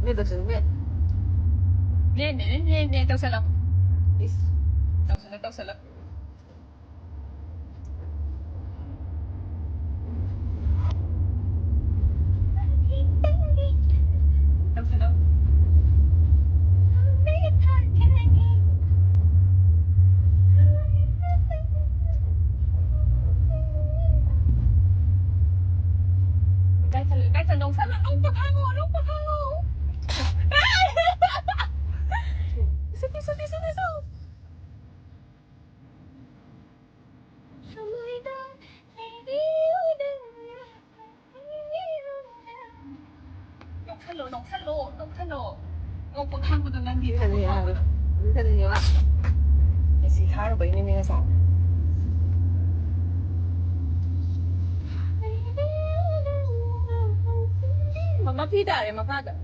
那个是面。你到时了，到时了。该成龙山了，龙不看我，龙不看我。速递。龙山路，我不看我的那里。看这样，看这样。你是他的背那边啥？Mama pida ya makaga.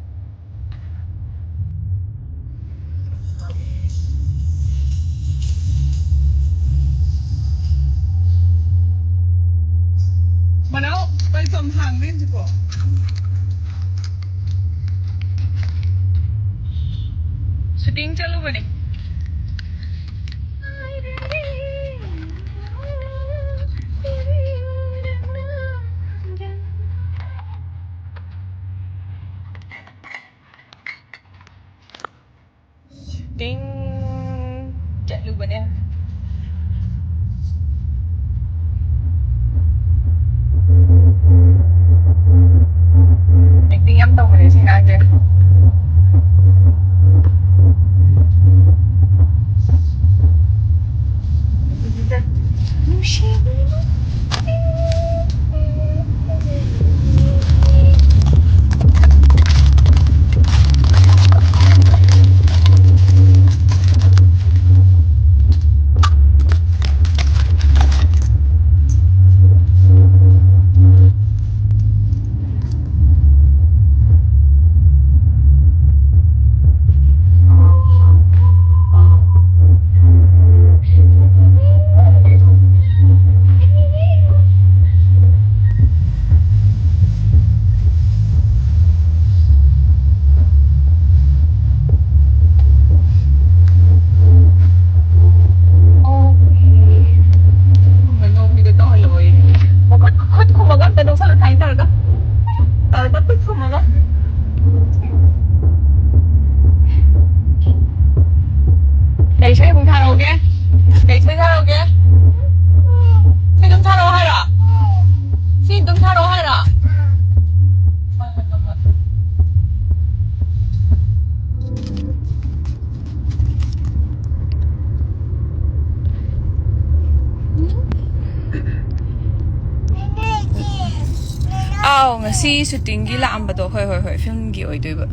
Manaไปสมทางเล่นจิ๋วshooting चालू बने shooting चालू बने acting em tao phải xin ai chứ Để chơi cùng thằng kia. Để chơi thằng kia. Chơi đúng thằng hay là? Xin đúng thằng hay là? Ngasi shooting gi lam ba do hoi film gi oi doi ba.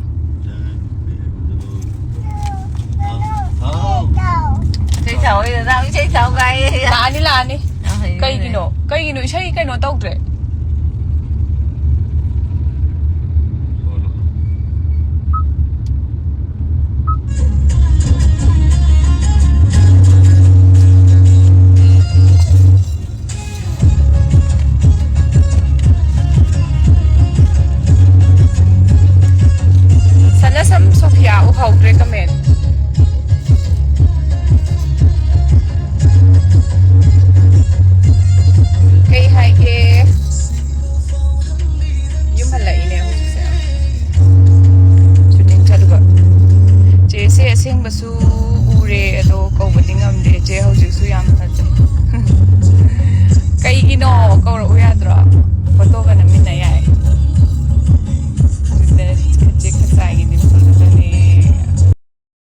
Chơi chậu thì sao chơi chậu cái là đi cây gì nọ chơi cây nọ tao rồi sana sam Sophia u hậu recommend cây hai kia nhưng mà lại nè không sao shooting chả được chế sẽ xem bữa su ure đó câu bật tiếng âm để chế hậu chịu su yam thật cây kia nó câu rồi ya đó photo cái